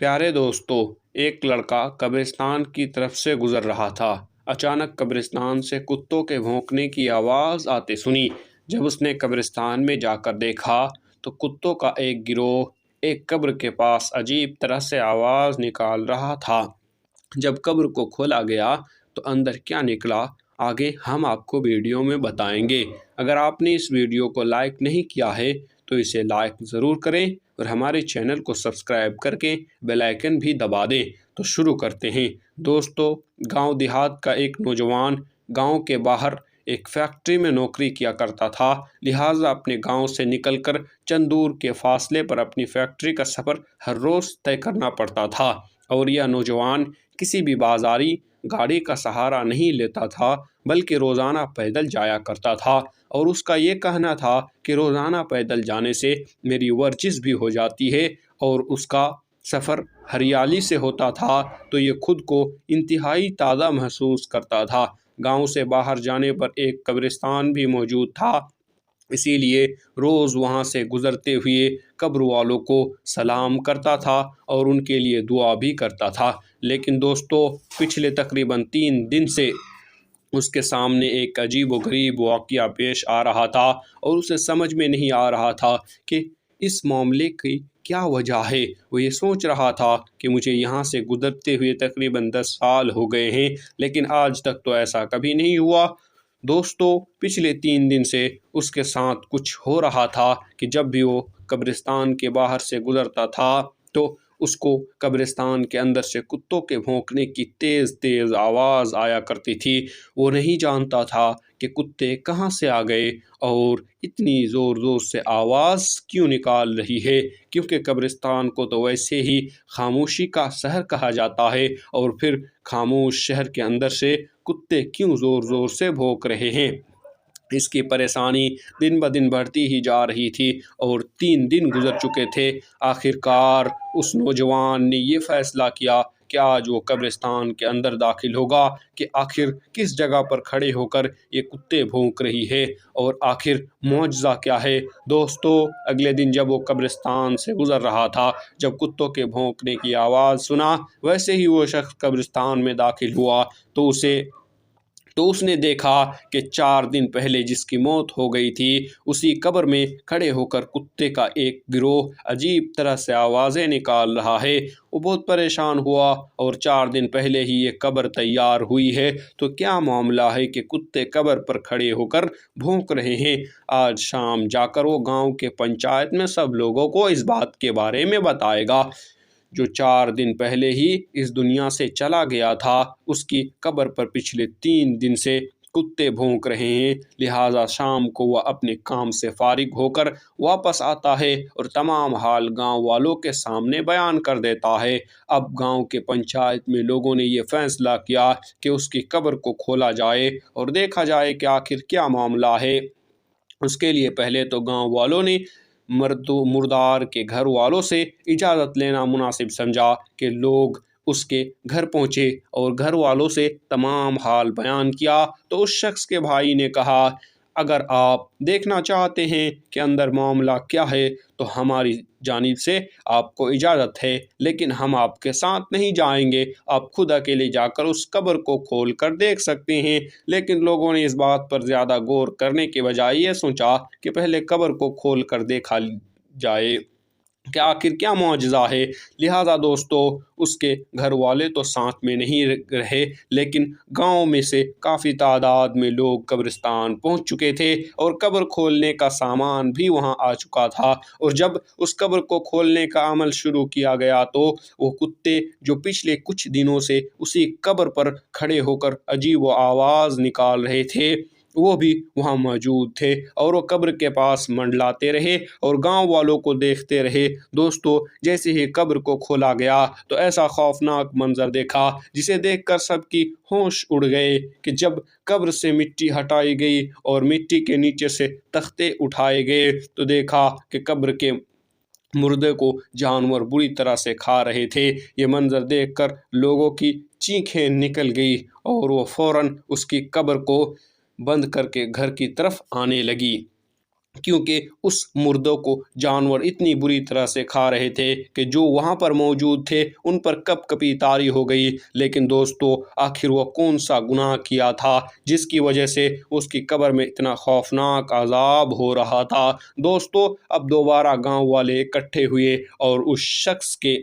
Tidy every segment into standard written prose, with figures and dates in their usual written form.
प्यारे दोस्तों, एक लड़का कब्रिस्तान की तरफ से गुजर रहा था। अचानक कब्रिस्तान से कुत्तों के भौंकने की आवाज़ आते सुनी। जब उसने कब्रिस्तान में जाकर देखा तो कुत्तों का एक गिरोह एक कब्र के पास अजीब तरह से आवाज़ निकाल रहा था। जब कब्र को खोला गया तो अंदर क्या निकला, आगे हम आपको वीडियो में बताएंगे। अगर आपने इस वीडियो को लाइक नहीं किया है तो इसे लाइक ज़रूर करें और हमारे चैनल को सब्सक्राइब करके बेल आइकन भी दबा दें। तो शुरू करते हैं। दोस्तों, गांव देहात का एक नौजवान गांव के बाहर एक फैक्ट्री में नौकरी किया करता था। लिहाजा अपने गांव से निकलकर चंद दूर के फासले पर अपनी फैक्ट्री का सफ़र हर रोज़ तय करना पड़ता था। और यह नौजवान किसी भी बाजारी गाड़ी का सहारा नहीं लेता था, बल्कि रोज़ाना पैदल जाया करता था। और उसका ये कहना था कि रोज़ाना पैदल जाने से मेरी वर्जिश भी हो जाती है। और उसका सफ़र हरियाली से होता था तो ये खुद को इंतहाई ताज़ा महसूस करता था। गांव से बाहर जाने पर एक कब्रिस्तान भी मौजूद था, इसीलिए रोज़ वहाँ से गुज़रते हुए कब्र वालों को सलाम करता था और उनके लिए दुआ भी करता था। लेकिन दोस्तों, पिछले तकरीबन 3 दिन से उसके सामने एक अजीब-ओ-गरीब वाक़या पेश आ रहा था और उसे समझ में नहीं आ रहा था कि इस मामले की क्या वजह है। वो ये सोच रहा था कि मुझे यहाँ से गुज़रते हुए तकरीबन 10 साल हो गए हैं, लेकिन आज तक तो ऐसा कभी नहीं हुआ। दोस्तों, पिछले 3 दिन से उसके साथ कुछ हो रहा था कि जब भी वो कब्रिस्तान के बाहर से गुज़रता था तो उसको कब्रिस्तान के अंदर से कुत्तों के भौंकने की तेज़ तेज़ आवाज़ आया करती थी। वो नहीं जानता था कि कुत्ते कहाँ से आ गए और इतनी ज़ोर ज़ोर से आवाज़ क्यों निकाल रही है, क्योंकि कब्रिस्तान को तो वैसे ही खामोशी का शहर कहा जाता है। और फिर खामोश शहर के अंदर से कुत्ते क्यों ज़ोर ज़ोर से भौंक रहे हैं, इसकी परेशानी दिन ब दिन बढ़ती ही जा रही थी। और 3 दिन गुजर चुके थे। आखिरकार उस नौजवान ने ये फैसला किया कि आज वो कब्रिस्तान के अंदर दाखिल होगा कि आखिर किस जगह पर खड़े होकर ये कुत्ते भौंक रही है और आखिर मुआवजा क्या है। दोस्तों, अगले दिन जब वो कब्रिस्तान से गुजर रहा था, जब कुत्तों के भौंकने की आवाज़ सुना, वैसे ही वो शख्स कब्रिस्तान में दाखिल हुआ तो उसने देखा कि 4 दिन पहले जिसकी मौत हो गई थी, उसी कब्र में खड़े होकर कुत्ते का एक गिरोह अजीब तरह से आवाज़ें निकाल रहा है। वो बहुत परेशान हुआ और 4 दिन पहले ही ये कब्र तैयार हुई है, तो क्या मामला है कि कुत्ते कब्र पर खड़े होकर भौंक रहे हैं। आज शाम जाकर वो गांव के पंचायत में सब लोगों को इस बात के बारे में बताएगा। जो 4 दिन पहले ही इस दुनिया से चला गया था, उसकी कब्र पर पिछले 3 दिन से कुत्ते भौंक रहे हैं। लिहाजा शाम को वह अपने काम से फारिग होकर वापस आता है और तमाम हाल गांव वालों के सामने बयान कर देता है। अब गांव के पंचायत में लोगों ने ये फैसला किया कि उसकी कब्र को खोला जाए और देखा जाए कि आखिर क्या मामला है। उसके लिए पहले तो गांव वालों ने मुर्दार के घर वालों से इजाज़त लेना मुनासिब समझा कि लोग उसके घर पहुँचे और घर वालों से तमाम हाल बयान किया। तो उस शख्स के भाई ने कहा, अगर आप देखना चाहते हैं कि अंदर मामला क्या है तो हमारी जानिब से आपको इजाज़त है, लेकिन हम आपके साथ नहीं जाएंगे। आप खुद अकेले जाकर उस कब्र को खोल कर देख सकते हैं। लेकिन लोगों ने इस बात पर ज़्यादा गौर करने के बजाय ये सोचा कि पहले कब्र को खोल कर देखा जाए कि आखिर क्या मुआजिज़ा है। लिहाजा दोस्तों, उसके घर वाले तो साथ में नहीं रहे, लेकिन गांव में से काफ़ी तादाद में लोग कब्रिस्तान पहुंच चुके थे और कब्र खोलने का सामान भी वहां आ चुका था। और जब उस कब्र को खोलने का अमल शुरू किया गया तो वो कुत्ते जो पिछले कुछ दिनों से उसी कब्र पर खड़े होकर अजीब आवाज़ निकाल रहे थे, वो भी वहाँ मौजूद थे और वो कब्र के पास मंडलाते रहे और गांव वालों को देखते रहे। दोस्तों, जैसे ही कब्र को खोला गया तो ऐसा खौफनाक मंजर देखा जिसे देखकर सबकी होश उड़ गए कि जब कब्र से मिट्टी हटाई गई और मिट्टी के नीचे से तख्ते उठाए गए तो देखा कि कब्र के मुर्दे को जानवर बुरी तरह से खा रहे थे। ये मंजर देखकर लोगों की चीखें निकल गई और वो फौरन उसकी कब्र को बंद करके घर की तरफ आने लगी। کیونکہ اس مردوں کو جانور اتنی بری طرح سے کھا رہے تھے کہ جو وہاں پر موجود تھے ان پر کپ کپی طاری ہو گئی۔ لیکن دوستو، آخر وہ کون سا گناہ کیا تھا جس کی وجہ سے اس کی قبر میں اتنا خوفناک عذاب ہو رہا تھا؟ دوستو، اب دوبارہ گاؤں والے اکٹھے ہوئے اور اس شخص کے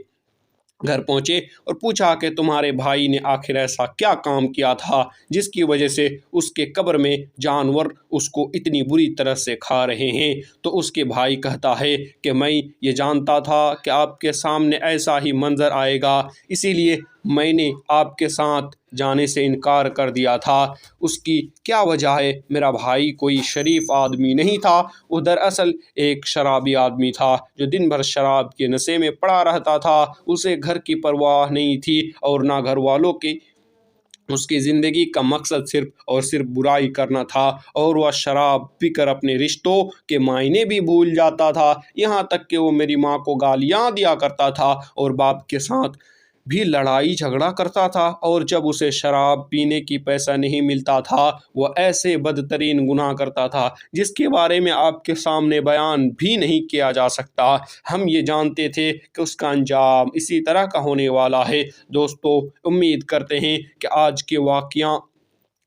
گھر پہنچے اور پوچھا کہ تمہارے بھائی نے آخر ایسا کیا کام کیا تھا جس کی وجہ سے اس کے قبر میں جانور اس کو اتنی بری طرح سے کھا رہے ہیں؟ تو اس کے بھائی کہتا ہے کہ میں یہ جانتا تھا کہ آپ کے سامنے ایسا ہی منظر آئے گا، اسی لیے میں نے آپ کے ساتھ جانے سے انکار کر دیا تھا۔ اس کی کیا وجہ ہے؟ میرا بھائی کوئی شریف آدمی نہیں تھا، وہ دراصل ایک شرابی آدمی تھا جو دن بھر شراب کے نشے میں پڑا رہتا تھا۔ اسے گھر کی پرواہ نہیں تھی اور نہ گھر والوں کی۔ اس کی زندگی کا مقصد صرف اور صرف برائی کرنا تھا، اور وہ شراب پی کر اپنے رشتوں کے معنی بھی بھول جاتا تھا، یہاں تک کہ وہ میری ماں کو گالیاں دیا کرتا تھا اور باپ کے ساتھ بھی لڑائی جھگڑا کرتا تھا، اور جب اسے شراب پینے کی پیسہ نہیں ملتا تھا وہ ایسے بدترین گناہ کرتا تھا جس کے بارے میں آپ کے سامنے بیان بھی نہیں کیا جا سکتا۔ ہم یہ جانتے تھے کہ اس کا انجام اسی طرح کا ہونے والا ہے۔ دوستو، امید کرتے ہیں کہ آج کے واقعہ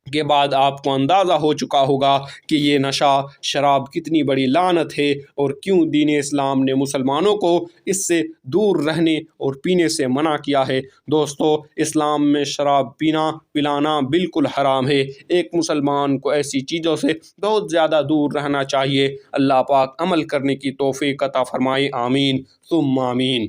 کے بعد آپ کو اندازہ ہو چکا ہوگا کہ یہ نشہ شراب کتنی بڑی لعنت ہے اور کیوں دین اسلام نے مسلمانوں کو اس سے دور رہنے اور پینے سے منع کیا ہے۔ دوستو، اسلام میں شراب پینا پلانا بالکل حرام ہے۔ ایک مسلمان کو ایسی چیزوں سے بہت زیادہ دور رہنا چاہیے۔ اللہ پاک عمل کرنے کی توفیق عطا فرمائے، آمین ثم آمین۔